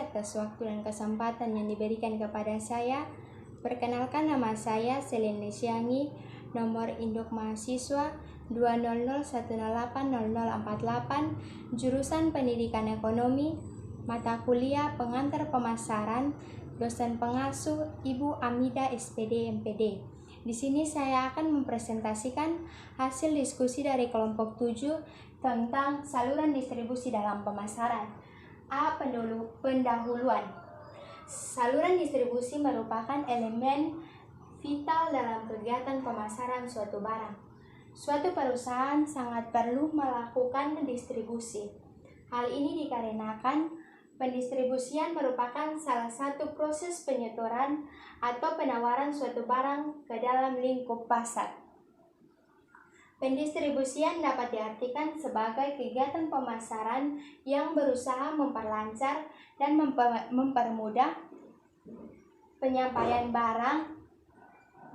atas waktu dan kesempatan yang diberikan kepada saya. Perkenalkan, nama saya Selin Lesiani, nomor induk mahasiswa 20010800048, jurusan Pendidikan Ekonomi, mata kuliah Pengantar Pemasaran, dosen pengasuh Ibu Amida SPD MPD. Di sini saya akan mempresentasikan hasil diskusi dari kelompok 7 tentang saluran distribusi dalam pemasaran. Pendahuluan. Saluran distribusi merupakan elemen vital dalam kegiatan pemasaran suatu barang. Suatu perusahaan sangat perlu melakukan distribusi. Hal ini dikarenakan pendistribusian merupakan salah satu proses penyetoran atau penawaran suatu barang ke dalam lingkup pasar. Pendistribusian dapat diartikan sebagai kegiatan pemasaran yang berusaha memperlancar dan mempermudah penyampaian barang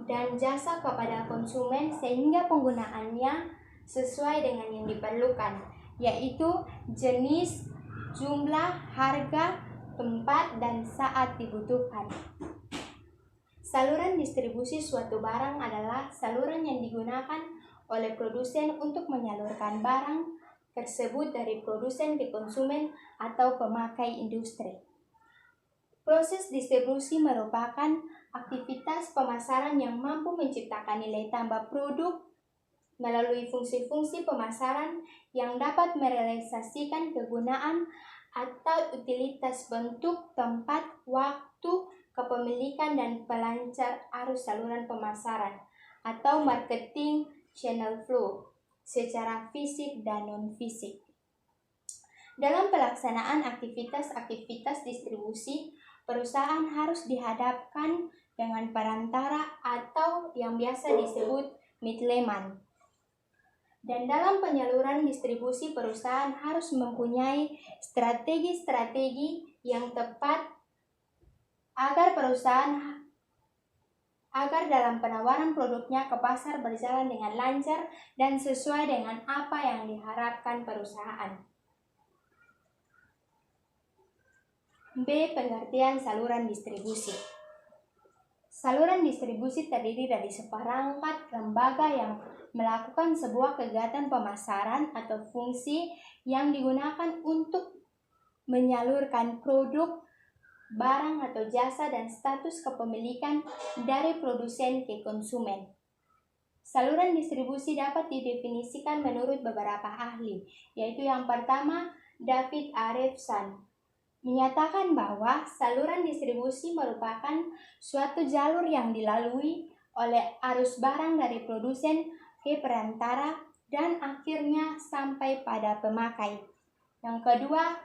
dan jasa kepada konsumen sehingga penggunaannya sesuai dengan yang diperlukan, yaitu jenis, jumlah, harga, tempat, dan saat dibutuhkan. Saluran distribusi suatu barang adalah saluran yang digunakan oleh produsen untuk menyalurkan barang tersebut dari produsen ke konsumen atau pemakai industri. Proses distribusi merupakan aktivitas pemasaran yang mampu menciptakan nilai tambah produk melalui fungsi-fungsi pemasaran yang dapat merealisasikan kegunaan atau utilitas bentuk, tempat, waktu, kepemilikan, dan pelancar arus saluran pemasaran atau marketing channel flow secara fisik dan non-fisik. Dalam pelaksanaan aktivitas distribusi, perusahaan harus dihadapkan dengan perantara atau yang biasa disebut middleman. Dan dalam penyaluran distribusi, perusahaan harus mempunyai strategi-strategi yang tepat agar dalam penawaran produknya ke pasar berjalan dengan lancar dan sesuai dengan apa yang diharapkan perusahaan. B. Pengertian saluran distribusi. Saluran distribusi terdiri dari seperangkat lembaga yang melakukan sebuah kegiatan pemasaran atau fungsi yang digunakan untuk menyalurkan produk, barang atau jasa dan status kepemilikan dari produsen ke konsumen. Saluran distribusi dapat didefinisikan menurut beberapa ahli, yaitu yang pertama, David Arefson menyatakan bahwa saluran distribusi merupakan suatu jalur yang dilalui oleh arus barang dari produsen ke perantara dan akhirnya sampai pada pemakai. Yang kedua,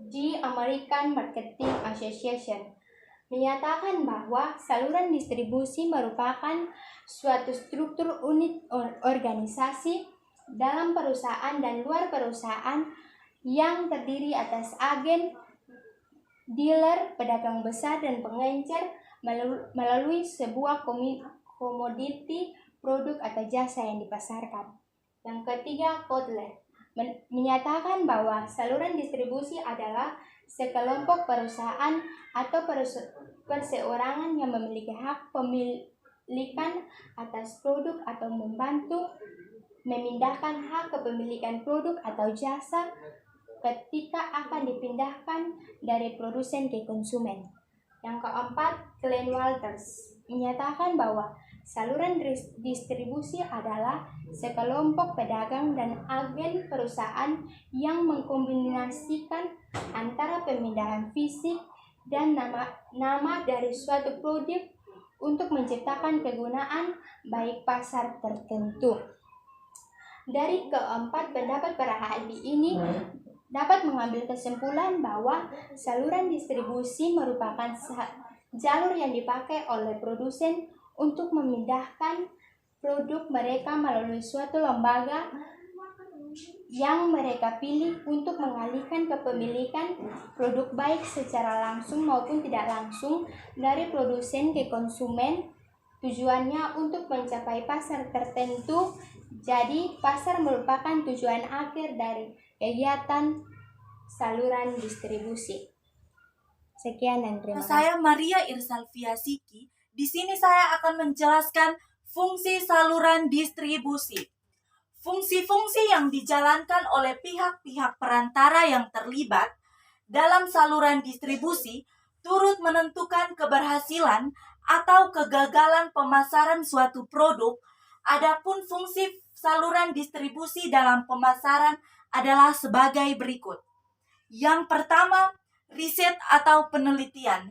The American Marketing Association menyatakan bahwa saluran distribusi merupakan suatu struktur unit organisasi dalam perusahaan dan luar perusahaan yang terdiri atas agen, dealer, pedagang besar, dan pengencer melalui sebuah komoditi, produk atau jasa yang dipasarkan. Yang ketiga, Kotler menyatakan bahwa saluran distribusi adalah sekelompok perusahaan atau perseorangan yang memiliki hak pemilikan atas produk atau membantu memindahkan hak kepemilikan produk atau jasa ketika akan dipindahkan dari produsen ke konsumen. Yang keempat, Glenn Walters menyatakan bahwa saluran distribusi adalah sekelompok pedagang dan agen perusahaan yang mengkombinasikan antara pemindahan fisik dan nama dari suatu produk untuk menciptakan kegunaan baik pasar tertentu. Dari keempat pendapat para ahli ini dapat mengambil kesimpulan bahwa saluran distribusi merupakan jalur yang dipakai oleh produsen untuk memindahkan produk mereka melalui suatu lembaga yang mereka pilih untuk mengalihkan kepemilikan produk baik secara langsung maupun tidak langsung dari produsen ke konsumen. Tujuannya untuk mencapai pasar tertentu. Jadi, pasar merupakan tujuan akhir dari kegiatan saluran distribusi. Sekian dan terima kasih. Saya Maria Irsalvia Siki. Di sini saya akan menjelaskan fungsi saluran distribusi. Fungsi-fungsi yang dijalankan oleh pihak-pihak perantara yang terlibat dalam saluran distribusi turut menentukan keberhasilan atau kegagalan pemasaran suatu produk. Adapun fungsi saluran distribusi dalam pemasaran adalah sebagai berikut. Yang pertama, riset atau penelitian.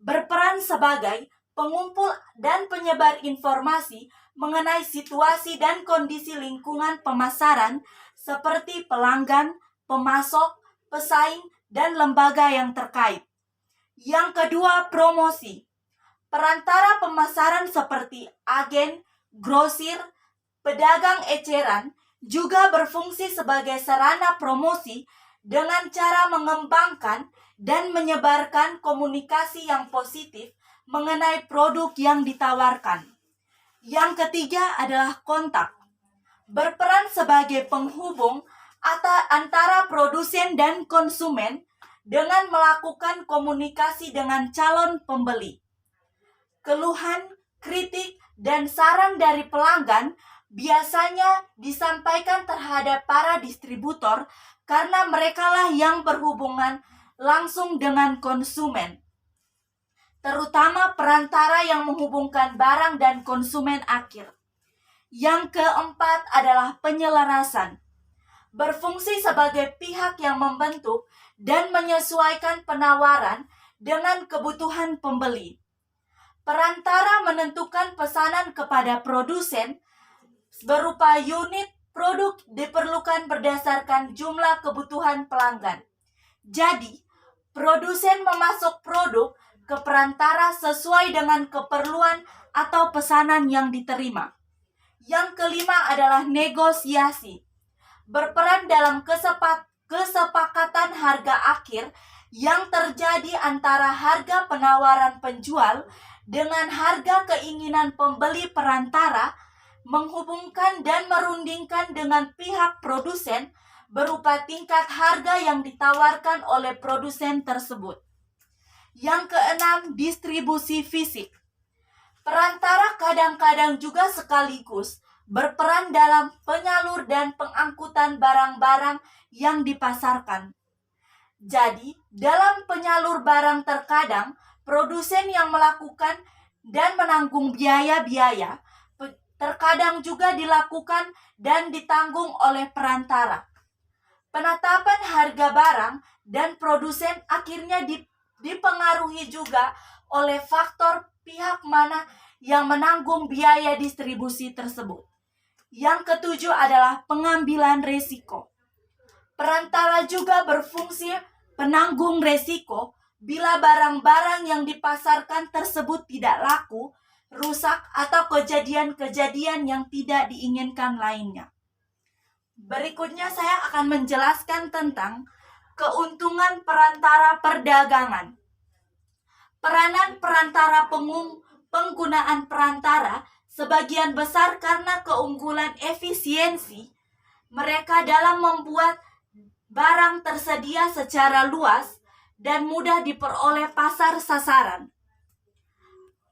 Berperan sebagai pengumpul dan penyebar informasi mengenai situasi dan kondisi lingkungan pemasaran seperti pelanggan, pemasok, pesaing, dan lembaga yang terkait. Yang kedua, promosi. Perantara pemasaran seperti agen, grosir, pedagang eceran juga berfungsi sebagai sarana promosi dengan cara mengembangkan dan menyebarkan komunikasi yang positif mengenai produk yang ditawarkan. Yang ketiga adalah kontak. Berperan sebagai penghubung antara produsen dan konsumen dengan melakukan komunikasi dengan calon pembeli. Keluhan, kritik, dan saran dari pelanggan biasanya disampaikan terhadap para distributor karena merekalah yang berhubungan langsung dengan konsumen, terutama perantara yang menghubungkan barang dan konsumen akhir. Yang keempat adalah penyelarasan. Berfungsi sebagai pihak yang membentuk dan menyesuaikan penawaran dengan kebutuhan pembeli. Perantara menentukan pesanan kepada produsen berupa unit produk diperlukan berdasarkan jumlah kebutuhan pelanggan. Jadi, produsen memasok produk ke perantara sesuai dengan keperluan atau pesanan yang diterima. Yang kelima adalah negosiasi. Berperan dalam kesepakatan harga akhir yang terjadi antara harga penawaran penjual dengan harga keinginan pembeli. Perantara menghubungkan dan merundingkan dengan pihak produsen berupa tingkat harga yang ditawarkan oleh produsen tersebut. Yang keenam, distribusi fisik. Perantara kadang-kadang juga sekaligus berperan dalam penyalur dan pengangkutan barang-barang yang dipasarkan. Jadi, dalam penyalur barang terkadang produsen yang melakukan dan menanggung biaya-biaya, terkadang juga dilakukan dan ditanggung oleh perantara. Penetapan harga barang dan produsen akhirnya dipengaruhi juga oleh faktor pihak mana yang menanggung biaya distribusi tersebut. Yang ketujuh adalah pengambilan resiko. Perantara juga berfungsi penanggung resiko bila barang-barang yang dipasarkan tersebut tidak laku, rusak, atau kejadian-kejadian yang tidak diinginkan lainnya. Berikutnya saya akan menjelaskan tentang keuntungan perantara perdagangan. Peranan perantara penggunaan perantara sebagian besar karena keunggulan efisiensi mereka dalam membuat barang tersedia secara luas dan mudah diperoleh pasar sasaran.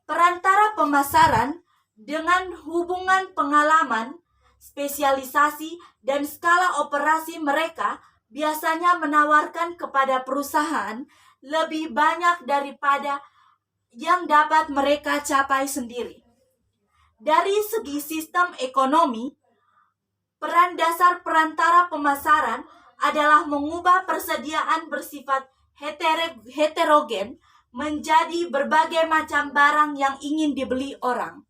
Perantara pemasaran dengan hubungan pengalaman, spesialisasi, dan skala operasi mereka biasanya menawarkan kepada perusahaan lebih banyak daripada yang dapat mereka capai sendiri. Dari segi sistem ekonomi, peran dasar perantara pemasaran adalah mengubah persediaan bersifat heterogen menjadi berbagai macam barang yang ingin dibeli orang.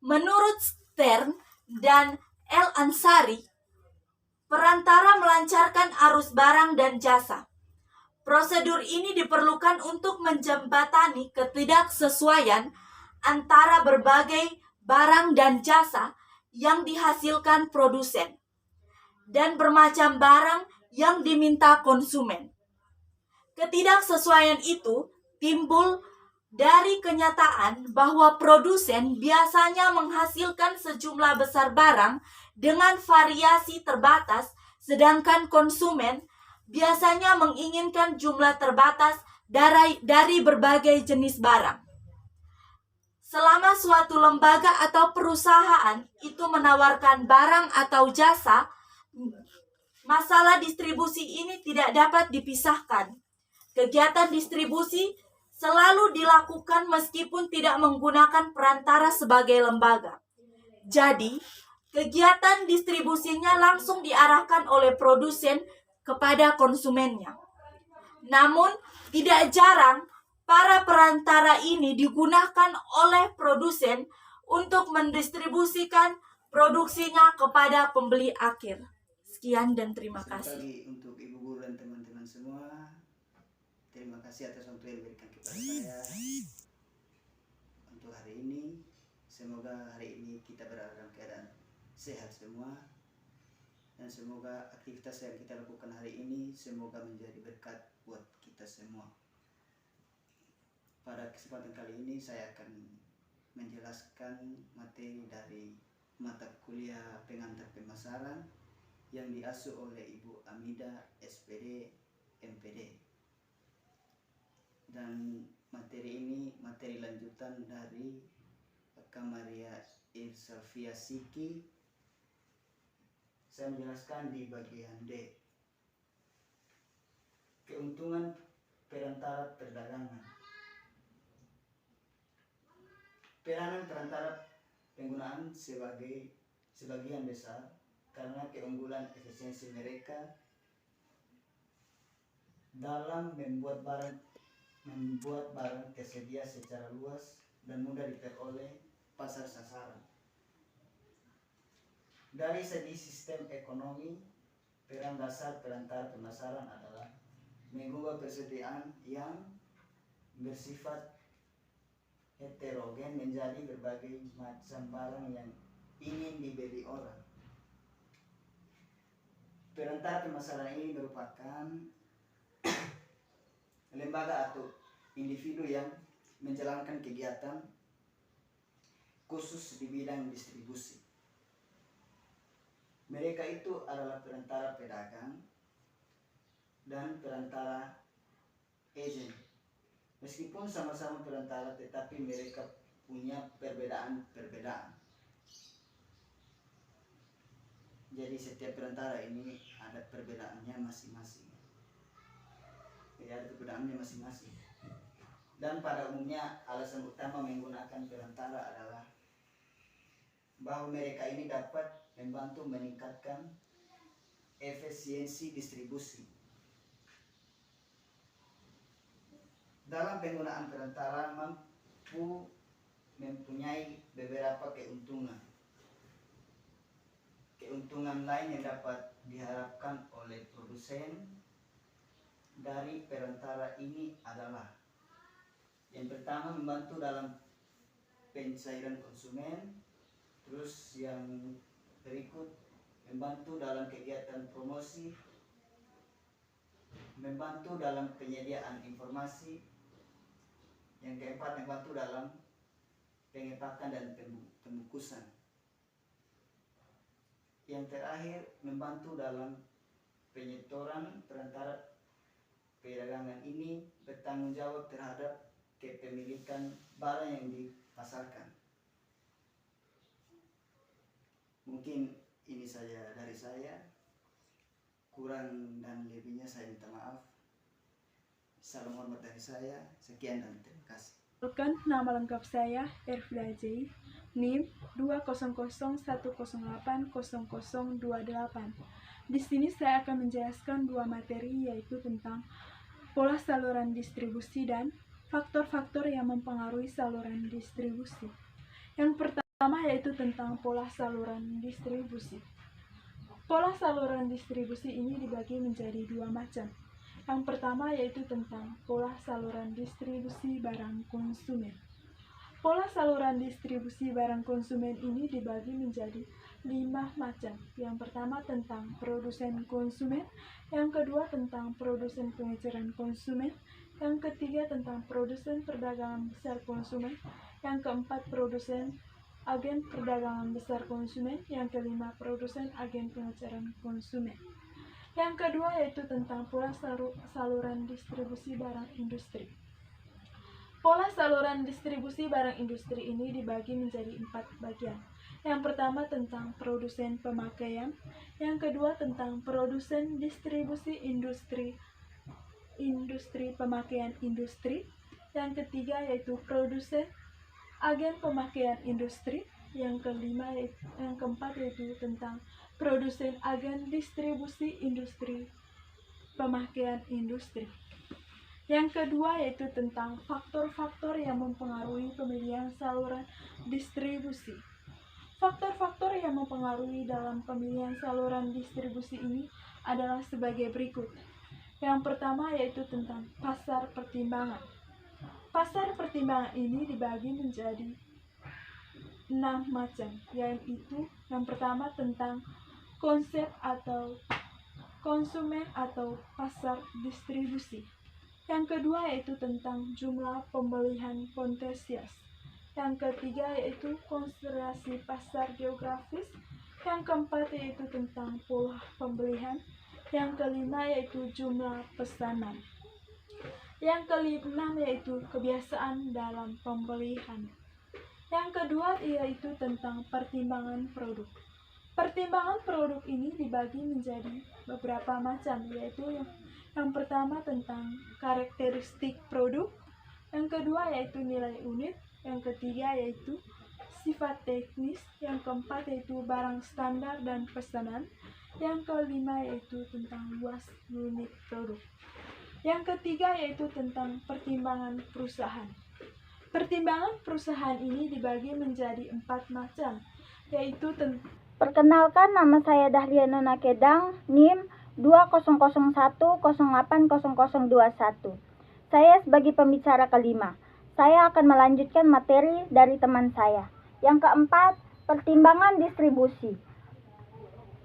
Menurut Stern dan El Ansari, perantara melancarkan arus barang dan jasa. Prosedur ini diperlukan untuk menjembatani ketidaksesuaian antara berbagai barang dan jasa yang dihasilkan produsen dan bermacam barang yang diminta konsumen. Ketidaksesuaian itu timbul dari kenyataan bahwa produsen biasanya menghasilkan sejumlah besar barang dengan variasi terbatas, sedangkan konsumen biasanya menginginkan jumlah terbatas dari berbagai jenis barang. Selama suatu lembaga atau perusahaan itu menawarkan barang atau jasa, masalah distribusi ini tidak dapat dipisahkan. Kegiatan distribusi selalu dilakukan meskipun tidak menggunakan perantara sebagai lembaga. Jadi, kegiatan distribusinya langsung diarahkan oleh produsen kepada konsumennya. Namun, tidak jarang para perantara ini digunakan oleh produsen untuk mendistribusikan produksinya kepada pembeli akhir. Sekian dan terima kasih. Sekali untuk ibu guru dan teman-teman semua, terima kasih atas waktu yang diberikan kepada saya untuk hari ini. Semoga hari ini kita berada dalam keadaan sehat semua, dan semoga aktivitas yang kita lakukan hari ini semoga menjadi berkat buat kita semua. Pada kesempatan kali ini saya akan menjelaskan materi dari mata kuliah pengantar pemasaran yang diasuh oleh Ibu Amida SPD MPD. Dan materi ini materi lanjutan dari Kak Maria Irsalvia Siki. Saya menjelaskan di bagian D. Keuntungan perantara perdagangan. Peranan perantara penggunaan sebagian besar karena keunggulan efisiensi mereka dalam membuat barang tersedia secara luas dan mudah diperoleh pasar sasaran. Dari segi sistem ekonomi, peran dasar perantara pemasaran adalah mengubah persediaan yang bersifat heterogen menjadi berbagai macam barang yang ingin dibeli orang. Perantara pemasaran ini merupakan lembaga atau individu yang menjalankan kegiatan khusus di bidang distribusi. Mereka itu adalah perantara pedagang dan perantara agen. Meskipun sama-sama perantara, tetapi mereka punya perbedaan. Jadi setiap perantara ini ada perbedaannya masing-masing. Dan pada umumnya alasan utama menggunakan perantara adalah bahwa mereka ini dapat membantu meningkatkan efisiensi distribusi. Dalam penggunaan perantara mampu mempunyai beberapa keuntungan. Keuntungan lain yang dapat diharapkan oleh produsen dari perantara ini adalah: yang pertama, membantu dalam pencairan konsumen. Terus yang berikut, membantu dalam kegiatan promosi, membantu dalam penyediaan informasi. Yang keempat, membantu dalam pengetakan dan pembungkusan. Yang terakhir, membantu dalam penyetoran. Perantara perdagangan ini bertanggung jawab terhadap kepemilikan barang yang dipasarkan. Mungkin ini saja dari saya. Kurang dan lebihnya saya minta maaf. Salam hormat dari saya. Sekian dan terima kasih. Nama lengkap saya Ervila J, NIM 20010080028. Di sini saya akan menjelaskan dua materi, yaitu tentang pola saluran distribusi dan faktor-faktor yang mempengaruhi saluran distribusi. Yang pertama yaitu tentang pola saluran distribusi. Pola saluran distribusi ini dibagi menjadi dua macam. Yang pertama yaitu tentang pola saluran distribusi barang konsumen. Pola saluran distribusi barang konsumen ini dibagi menjadi 5 macam. Yang pertama tentang produsen konsumen, yang kedua tentang produsen pengeceran konsumen, yang ketiga tentang produsen perdagangan besar konsumen, yang keempat produsen agen perdagangan besar konsumen, yang kelima produsen agen pengeceran konsumen. Yang kedua yaitu tentang pola saluran distribusi barang industri. Pola saluran distribusi barang industri ini dibagi menjadi 4 bagian. Yang pertama tentang produsen pemakaian, yang kedua tentang produsen distribusi industri pemakaian industri, yang ketiga yaitu produsen agen pemakaian industri, yang keempat yaitu tentang produsen agen distribusi industri pemakaian industri. Yang kedua yaitu tentang faktor-faktor yang mempengaruhi pemilihan saluran distribusi. Faktor-faktor yang mempengaruhi dalam pemilihan saluran distribusi ini adalah sebagai berikut. Yang pertama yaitu tentang pasar pertimbangan. Pasar pertimbangan ini dibagi menjadi 6 macam, yaitu yang pertama tentang konsep atau konsumen atau pasar distribusi. Yang kedua yaitu tentang jumlah pembelian potensial. Yang ketiga yaitu konsentrasi pasar geografis. Yang keempat yaitu tentang pola pembelian. Yang kelima yaitu jumlah pesanan. Yang keenam yaitu kebiasaan dalam pembelian. Yang kedua yaitu tentang pertimbangan produk. Pertimbangan produk ini dibagi menjadi beberapa macam, yaitu yang pertama tentang karakteristik produk, yang kedua yaitu nilai unit, yang ketiga yaitu sifat teknis, yang keempat yaitu barang standar dan pesanan, yang kelima yaitu tentang luas unit produk. Yang ketiga yaitu tentang pertimbangan perusahaan. Pertimbangan perusahaan ini dibagi menjadi 4 macam, yaitu Perkenalkan, nama saya Dahlia Nona Kedang, NIM 2001080021. Saya sebagai pembicara kelima. Saya akan melanjutkan materi dari teman saya. Yang keempat, pertimbangan distribusi.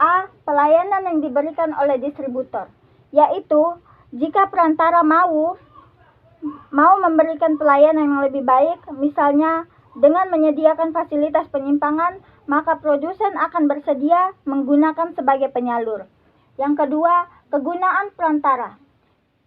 A. Pelayanan yang diberikan oleh distributor, yaitu jika perantara mau memberikan pelayanan yang lebih baik, misalnya dengan menyediakan fasilitas penyimpangan, maka produsen akan bersedia menggunakan sebagai penyalur. Yang kedua, kegunaan perantara,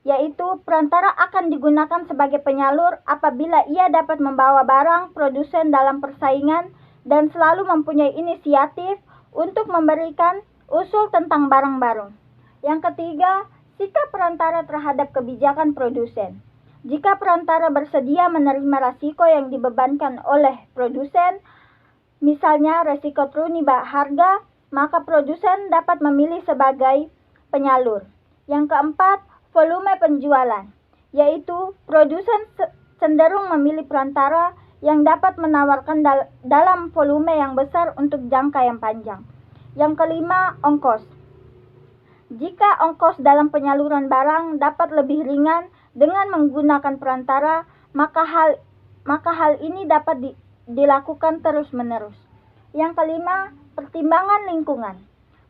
yaitu perantara akan digunakan sebagai penyalur apabila ia dapat membawa barang produsen dalam persaingan dan selalu mempunyai inisiatif untuk memberikan usul tentang barang baru. Yang ketiga, sikap perantara terhadap kebijakan produsen. Jika perantara bersedia menerima risiko yang dibebankan oleh produsen, misalnya risiko turun harga, maka produsen dapat memilih sebagai penyalur. Yang keempat, volume penjualan, yaitu produsen cenderung memilih perantara yang dapat menawarkan dalam volume yang besar untuk jangka yang panjang. Yang kelima, ongkos. Jika ongkos dalam penyaluran barang dapat lebih ringan dengan menggunakan perantara, maka hal ini dapat dilakukan terus-menerus. Yang kelima, pertimbangan lingkungan.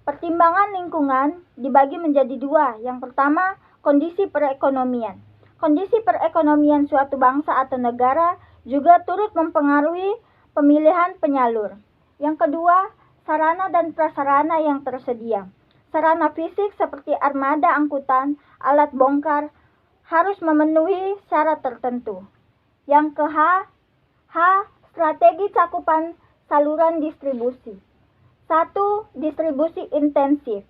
Pertimbangan lingkungan dibagi menjadi 2. Yang pertama, kondisi perekonomian. Kondisi perekonomian suatu bangsa atau negara juga turut mempengaruhi pemilihan penyalur. Yang kedua, sarana dan prasarana yang tersedia. Sarana fisik seperti armada angkutan, alat bongkar, harus memenuhi syarat tertentu. Yang H. Strategi cakupan saluran distribusi. 1. Distribusi intensif.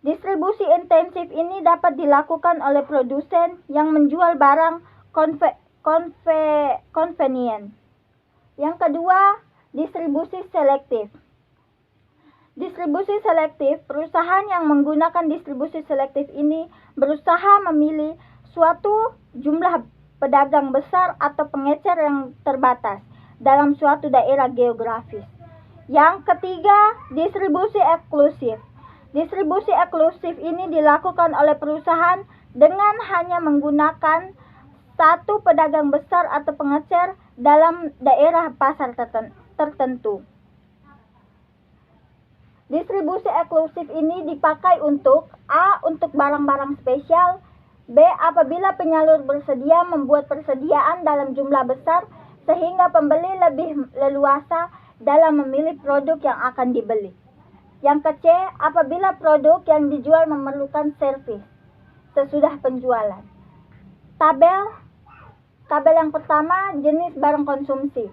Distribusi intensif ini dapat dilakukan oleh produsen yang menjual barang convenient. Yang kedua, distribusi selektif. Distribusi selektif, perusahaan yang menggunakan distribusi selektif ini berusaha memilih suatu jumlah pedagang besar atau pengecer yang terbatas dalam suatu daerah geografis. Yang ketiga, distribusi eksklusif. Distribusi eksklusif ini dilakukan oleh perusahaan dengan hanya menggunakan satu pedagang besar atau pengecer dalam daerah pasar tertentu. Distribusi eksklusif ini dipakai untuk A. Untuk barang-barang spesial, B. Apabila penyalur bersedia membuat persediaan dalam jumlah besar sehingga pembeli lebih leluasa dalam memilih produk yang akan dibeli. Yang ke-C, apabila produk yang dijual memerlukan servis sesudah penjualan. Tabel yang pertama, jenis barang konsumsi.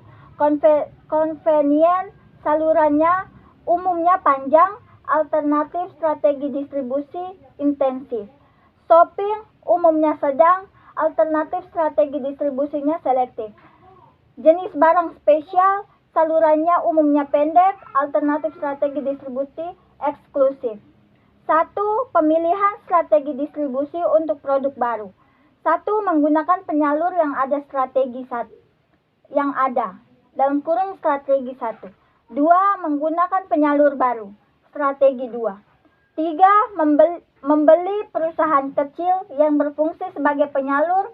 Convenient, salurannya umumnya panjang, alternatif strategi distribusi intensif. Shopping, umumnya sedang, alternatif strategi distribusinya selektif. Jenis barang spesial, salurannya umumnya pendek, alternatif strategi distribusi eksklusif. 1. Pemilihan strategi distribusi untuk produk baru. 1. Menggunakan penyalur yang ada strategi 1. Strategi 1. 2. Menggunakan penyalur baru. Strategi 2. 3. Membeli perusahaan kecil yang berfungsi sebagai penyalur.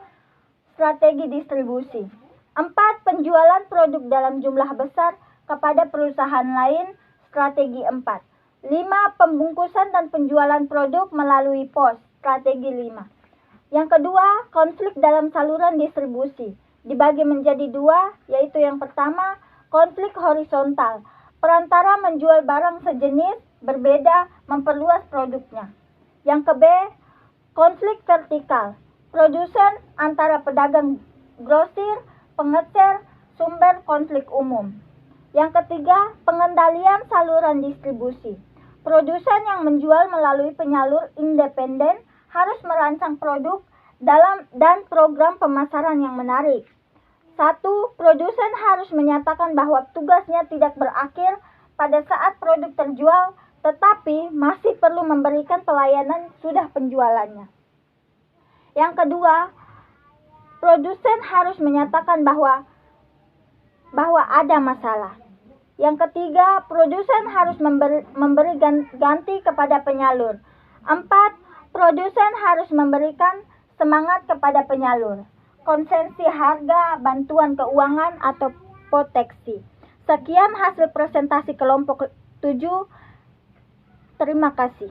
Strategi distribusi. 4. Penjualan produk dalam jumlah besar kepada perusahaan lain. Strategi 4. 5. Pembungkusan dan penjualan produk melalui pos. Strategi 5. Yang kedua, konflik dalam saluran distribusi. Dibagi menjadi 2, yaitu yang pertama, konflik horizontal. Perantara menjual barang sejenis berbeda memperluas produknya. Yang ke-B, konflik vertikal. Produsen antara pedagang grosir, pengecer, sumber konflik umum. Yang ketiga, pengendalian saluran distribusi. Produsen yang menjual melalui penyalur independen harus merancang produk dan program pemasaran yang menarik. 1. Produsen harus menyatakan bahwa tugasnya tidak berakhir pada saat produk terjual, tetapi masih perlu memberikan pelayanan sudah penjualannya. Yang kedua, produsen harus menyatakan bahwa ada masalah. Yang ketiga, produsen harus memberi ganti kepada penyalur. 4. Produsen harus memberikan semangat kepada penyalur. Konsensi harga, bantuan keuangan, atau proteksi. Sekian hasil presentasi kelompok 7. Terima kasih.